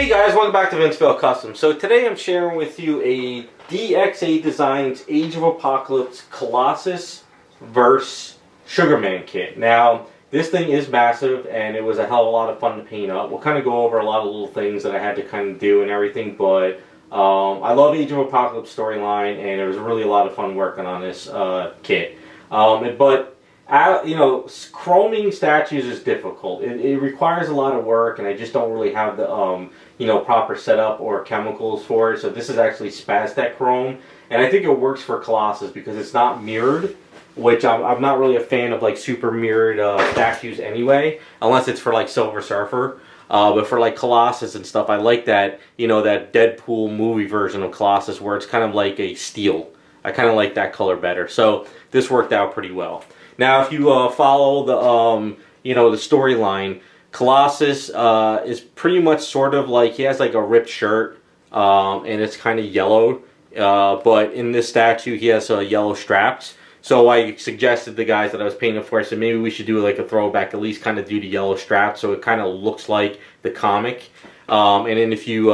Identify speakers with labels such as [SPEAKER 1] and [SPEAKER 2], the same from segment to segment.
[SPEAKER 1] Hey guys, welcome back to Vinceville Custom. So today I'm sharing with you a DXA Designs Age of Apocalypse Colossus vs. Sugarman kit. Now, this thing is massive and it was a hell of a lot of fun to paint up. We'll kind of go over a lot of little things that I had to kind of do and everything, but I love Age of Apocalypse storyline and it was really a lot of fun working on this kit. Chroming statues is difficult. It requires a lot of work, and I just don't really have the proper setup or chemicals for it. So this is actually Spaztec chrome, and I think it works for Colossus because it's not mirrored, which I'm not really a fan of, like super mirrored statues anyway, unless it's for like Silver Surfer. But for like Colossus and stuff, I like that that Deadpool movie version of Colossus where it's kind of like a steel. I kind of like that color better. So this worked out pretty well. Now, if you follow the the storyline, Colossus is pretty much sort of like he has like a ripped shirt, and it's kind of yellowed. But in this statue, he has yellow straps. So I suggested to the guys that I was painting for, I said maybe we should do like a throwback, at least kind of do the yellow straps, so it kind of looks like the comic. And then if you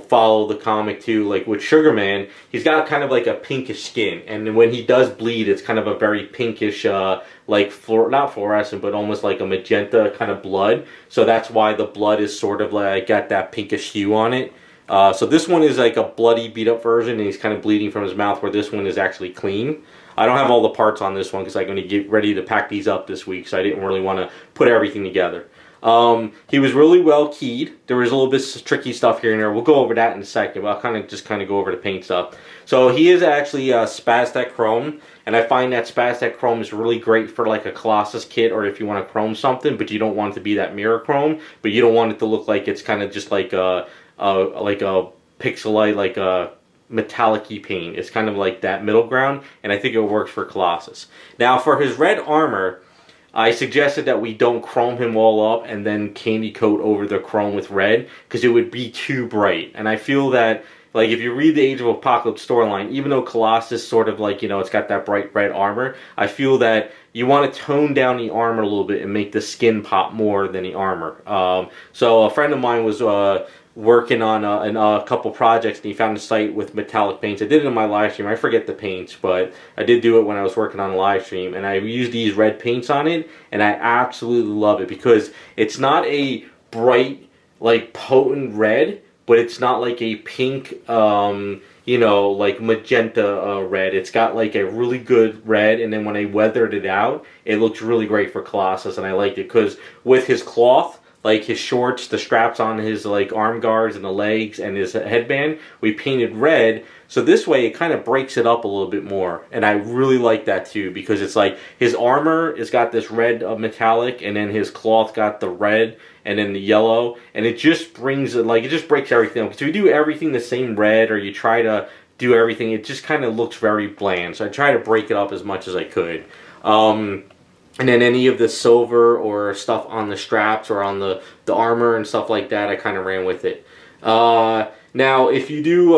[SPEAKER 1] follow the comic too, like with Sugarman, he's got kind of like a pinkish skin, and when he does bleed, it's kind of a very pinkish, not fluorescent, but almost like a magenta kind of blood. So that's why the blood is sort of like got that pinkish hue on it. So this one is like a bloody, beat up version, and he's kind of bleeding from his mouth, where this one is actually clean. I don't have all the parts on this one because I'm going to get ready to pack these up this week, so I didn't really want to put everything together. He was really well keyed. There was a little bit of tricky stuff here and there. We'll go over that in a second, but I'll just go over the paint stuff. So he is actually Spaztec chrome, and I find that Spaztec chrome is really great for like a Colossus kit, or if you want to chrome something, but you don't want it to be that mirror chrome, but you don't want it to look like it's kind of just like a pixelite, like a metallic-y paint. It's kind of like that middle ground, and I think it works for Colossus. Now, for his red armor, I suggested that we don't chrome him all up and then candy coat over the chrome with red, because it would be too bright. And I feel that, like, if you read the Age of Apocalypse storyline, even though Colossus sort of like, it's got that bright red armor, I feel that you want to tone down the armor a little bit and make the skin pop more than the armor. So a friend of mine was working on a couple projects, and he found a site with metallic paints. I did it in my live stream. I forget the paints, but I did do it when I was working on a live stream, and I used these red paints on it, and I absolutely love it because it's not a bright, like potent red, but it's not like a pink, like magenta red. It's got like a really good red, and then when I weathered it out, it looks really great for Colossus, and I liked it because with his cloth, like his shorts, the straps on his like arm guards and the legs and his headband, we painted red. So this way it kind of breaks it up a little bit more. And I really like that too, because it's like his armor has got this red metallic, and then his cloth got the red and then the yellow. And it just brings it, like, it just breaks everything up. Because if you do everything the same red, or you try to do everything, it just kind of looks very bland. So I try to break it up as much as I could. And then any of the silver or stuff on the straps or on the armor and stuff like that, I kind of ran with it. Now, if you do,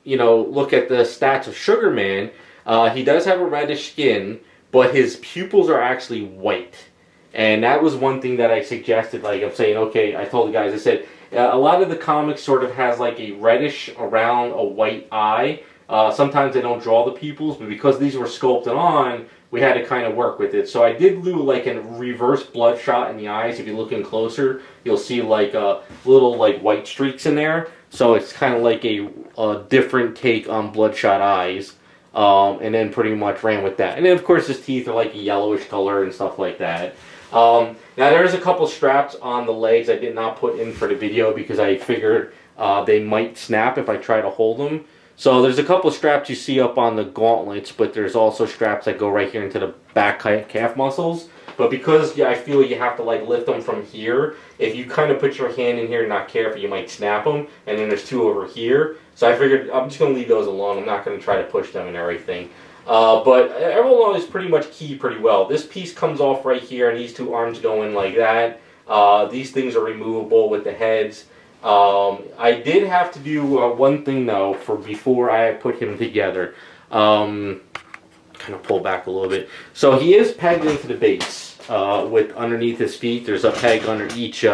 [SPEAKER 1] look at the stats of Sugarman, he does have a reddish skin, but his pupils are actually white. And that was one thing that I suggested. Like, I'm saying, okay, I told the guys, I said, a lot of the comics sort of has like a reddish around a white eye. Sometimes they don't draw the pupils, but because these were sculpted on, we had to kind of work with it. So I did do like a reverse bloodshot in the eyes. If you look in closer, you'll see like little like white streaks in there. So it's kind of like a different take on bloodshot eyes. And then pretty much ran with that. And then of course his teeth are like a yellowish color and stuff like that. Now there's a couple straps on the legs I did not put in for the video because I figured they might snap if I try to hold them. So there's a couple of straps you see up on the gauntlets, but there's also straps that go right here into the back calf muscles. But because I feel you have to like lift them from here, if you kind of put your hand in here and not careful, you might snap them. And then there's two over here. So I figured I'm just going to leave those alone. I'm not going to try to push them and everything. But everyone is pretty much keyed pretty well. This piece comes off right here, and these two arms go in like that. These things are removable with the heads. I did have to do one thing though before I put him together. Kind of pull back a little bit. So he is pegged into the base with underneath his feet. There's a peg under each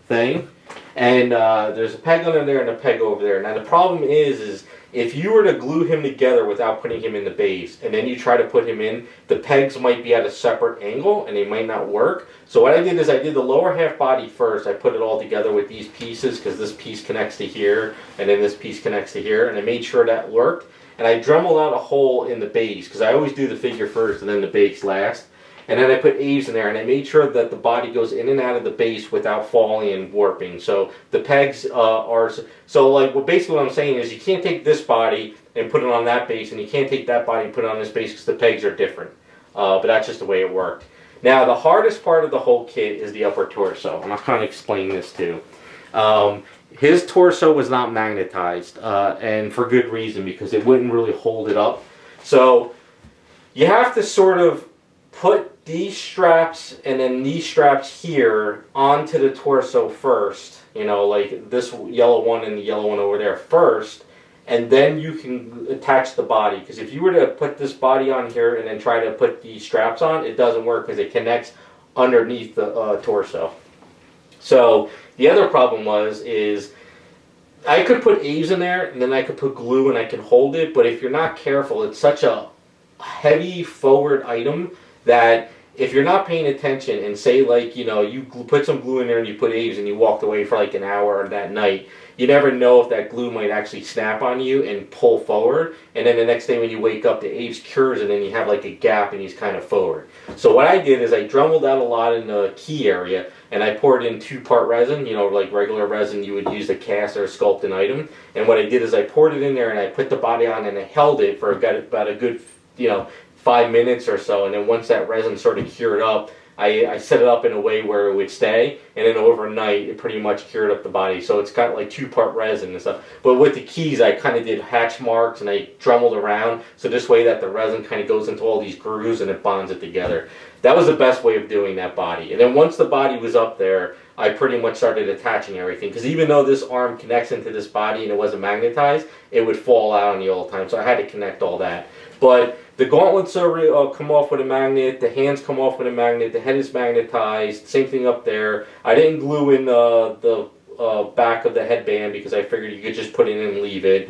[SPEAKER 1] thing. And there's a peg under there and a peg over there. Now the problem is if you were to glue him together without putting him in the base, and then you try to put him in, the pegs might be at a separate angle, and they might not work. So what I did is I did the lower half body first. I put it all together with these pieces, because this piece connects to here, and then this piece connects to here, and I made sure that worked. And I dremeled out a hole in the base, because I always do the figure first and then the base last. And then I put eaves in there, and I made sure that the body goes in and out of the base without falling and warping. So the pegs are, so like, well, basically what I'm saying is you can't take this body and put it on that base, and you can't take that body and put it on this base because the pegs are different. But that's just the way it worked. Now the hardest part of the whole kit is the upper torso. I'm not trying to explain this too. His torso was not magnetized, and for good reason, because it wouldn't really hold it up. So you have to sort of put these straps and then these straps here onto the torso first, you know, like this yellow one and the yellow one over there first, and then you can attach the body. Because if you were to put this body on here and then try to put these straps on, it doesn't work because it connects underneath the torso. So the other problem is I could put eaves in there and then I could put glue and I can hold it, but if you're not careful, it's such a heavy forward item that if you're not paying attention and say, like, you know, you put some glue in there and you put eaves and you walked away for like an hour that night, you never know if that glue might actually snap on you and pull forward, and then the next day when you wake up, the eaves cures and then you have like a gap and he's kind of forward. So what I did is I dremeled out a lot in the key area, and I poured in 2-part resin, you know, like regular resin you would use to cast or sculpt an item. And what I did is I poured it in there and I put the body on and I held it for about a good, you know, 5 minutes or so, and then once that resin sort of cured up, I set it up in a way where it would stay, and then overnight it pretty much cured up the body. So it's got like 2-part resin and stuff. But with the keys, I kind of did hatch marks and I dremeled around, so this way that the resin kind of goes into all these grooves and it bonds it together. That was the best way of doing that body. And then once the body was up there, I pretty much started attaching everything, because even though this arm connects into this body and it wasn't magnetized, it would fall out on you all the time. So I had to connect all that. But the gauntlets are come off with a magnet, the hands come off with a magnet, the head is magnetized, same thing up there. I didn't glue in the back of the headband because I figured you could just put it in and leave it.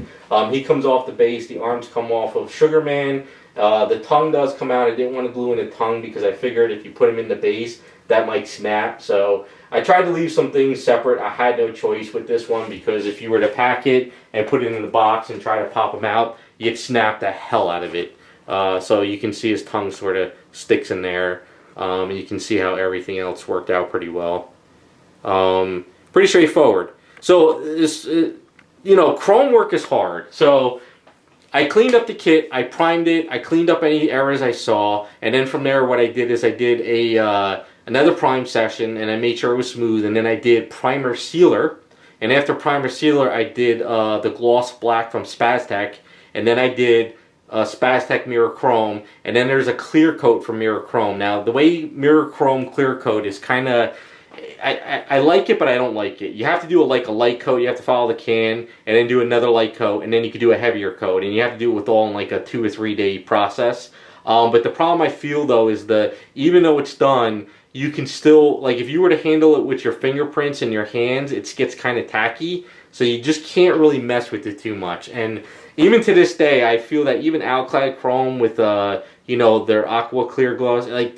[SPEAKER 1] He comes off the base, the arms come off of Sugarman. The tongue does come out. I didn't want to glue in the tongue because I figured if you put him in the base, that might snap. So I tried to leave some things separate. I had no choice with this one, because if you were to pack it and put it in the box and try to pop them out, you'd snap the hell out of it. So you can see his tongue sort of sticks in there, and you can see how everything else worked out pretty well. Pretty straightforward. So this, you know, chrome work is hard. So I cleaned up the kit, I primed it, I cleaned up any errors I saw, and then from there what I did is I did another prime session, and I made sure it was smooth, and then I did primer sealer, and after primer sealer I did the gloss black from Spaztec, and then I did Spaztec Mirror Chrome, and then there's a clear coat from Mirror Chrome. Now the way Mirror Chrome clear coat is kind of, I like it, but I don't like it. You have to do a light coat, you have to follow the can, and then do another light coat, and then you can do a heavier coat, and you have to do it with all in like a 2 or 3 day process. But the problem I feel though is that even though it's done, you can still, like if you were to handle it with your fingerprints and your hands, it gets kind of tacky, so you just can't really mess with it too much. And even to this day, I feel that even Alclad Chrome with you know, their aqua clear gloves, like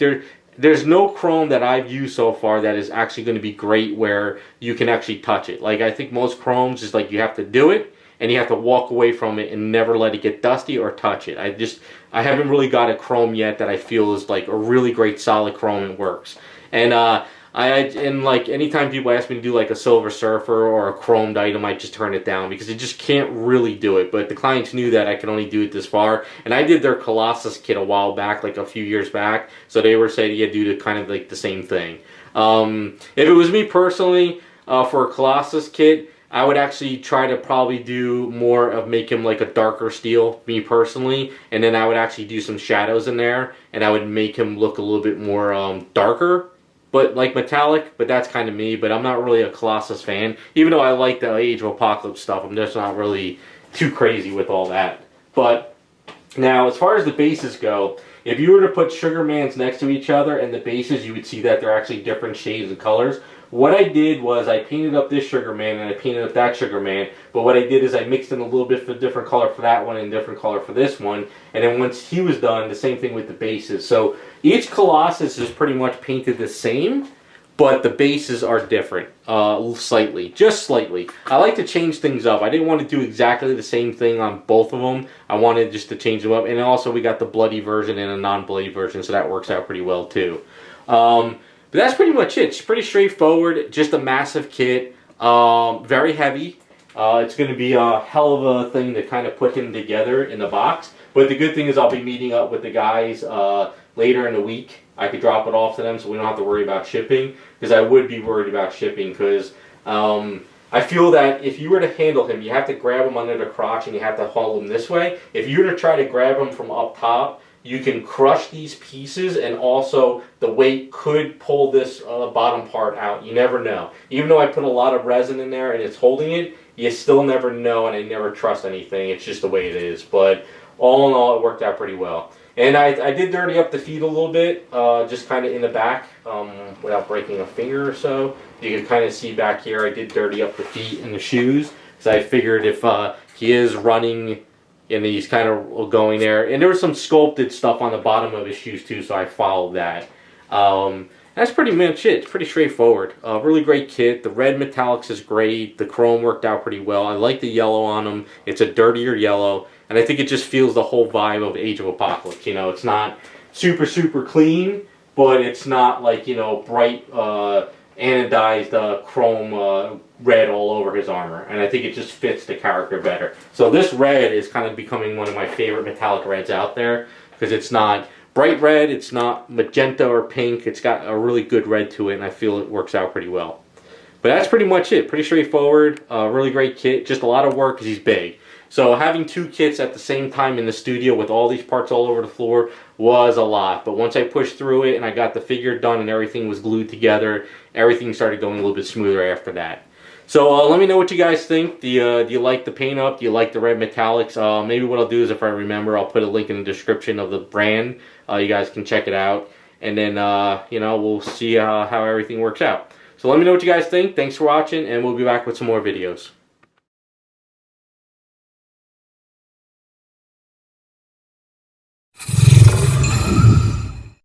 [SPEAKER 1] there's no chrome that I've used so far that is actually going to be great where you can actually touch it. Like I think most chromes is like you have to do it and you have to walk away from it and never let it get dusty or touch it. I haven't really got a chrome yet that I feel is like a really great solid chrome and works. And like anytime people ask me to do like a Silver Surfer or a chromed item, I just turn it down because it just can't really do it. But the clients knew that I could only do it this far, and I did their Colossus kit a while back, like a few years back. So they were saying you do kind of like the same thing. If it was me personally, for a Colossus kit, I would actually try to probably do more of make him like a darker steel, me personally, and then I would actually do some shadows in there, and I would make him look a little bit more darker. But like metallic, but that's kind of me. But I'm not really a Colossus fan. Even though I like the Age of Apocalypse stuff, I'm just not really too crazy with all that. But now, as far as the bases go, if you were to put Sugar Mans next to each other and the bases, you would see that they're actually different shades of colors. What I did was I painted up this Sugar Man and I painted up that Sugar Man, but what I did is I mixed in a little bit of a different color for that one and a different color for this one, and then once he was done, the same thing with the bases. So each Colossus is pretty much painted the same, but the bases are different, slightly, just slightly. I like to change things up. I didn't want to do exactly the same thing on both of them. I wanted just to change them up, and also we got the bloody version and a non-bloody version, so that works out pretty well too. But that's pretty much it. It's pretty straightforward, just a massive kit, very heavy. It's going to be a hell of a thing to kind of put him together in the box. But the good thing is I'll be meeting up with the guys later in the week. I could drop it off to them so we don't have to worry about shipping, because I would be worried about shipping, because I feel that if you were to handle him, you have to grab him under the crotch and you have to haul him this way. If you were to try to grab him from up top, you can crush these pieces, and also the weight could pull this bottom part out. You never know. Even though I put a lot of resin in there and it's holding it, you still never know, and I never trust anything. It's just the way it is. But all in all, it worked out pretty well. And I did dirty up the feet a little bit, just kind of in the back, without breaking a finger or so. You can kind of see back here, I did dirty up the feet and the shoes, because I figured if he is running and he's kind of going there. And there was some sculpted stuff on the bottom of his shoes too, so I followed that. That's pretty much it. It's pretty straightforward. Really great kit. The red metallics is great. The chrome worked out pretty well. I like the yellow on them. It's a dirtier yellow, and I think it just feels the whole vibe of Age of Apocalypse. You know, it's not super, super clean, but it's not like, you know, bright anodized chrome red all over his armor, and I think it just fits the character better. So this red is kind of becoming one of my favorite metallic reds out there, because it's not bright red, it's not magenta or pink, it's got a really good red to it, and I feel it works out pretty well. But that's pretty much it. Pretty straightforward, really great kit, just a lot of work because he's big. So having two kits at the same time in the studio with all these parts all over the floor was a lot. But once I pushed through it and I got the figure done and everything was glued together, everything started going a little bit smoother after that. So let me know what you guys think. Do you like the paint up? Do you like the red metallics? Maybe what I'll do is, if I remember, I'll put a link in the description of the brand. You guys can check it out. And then, you know, we'll see how everything works out. So let me know what you guys think. Thanks for watching, and we'll be back with some more videos.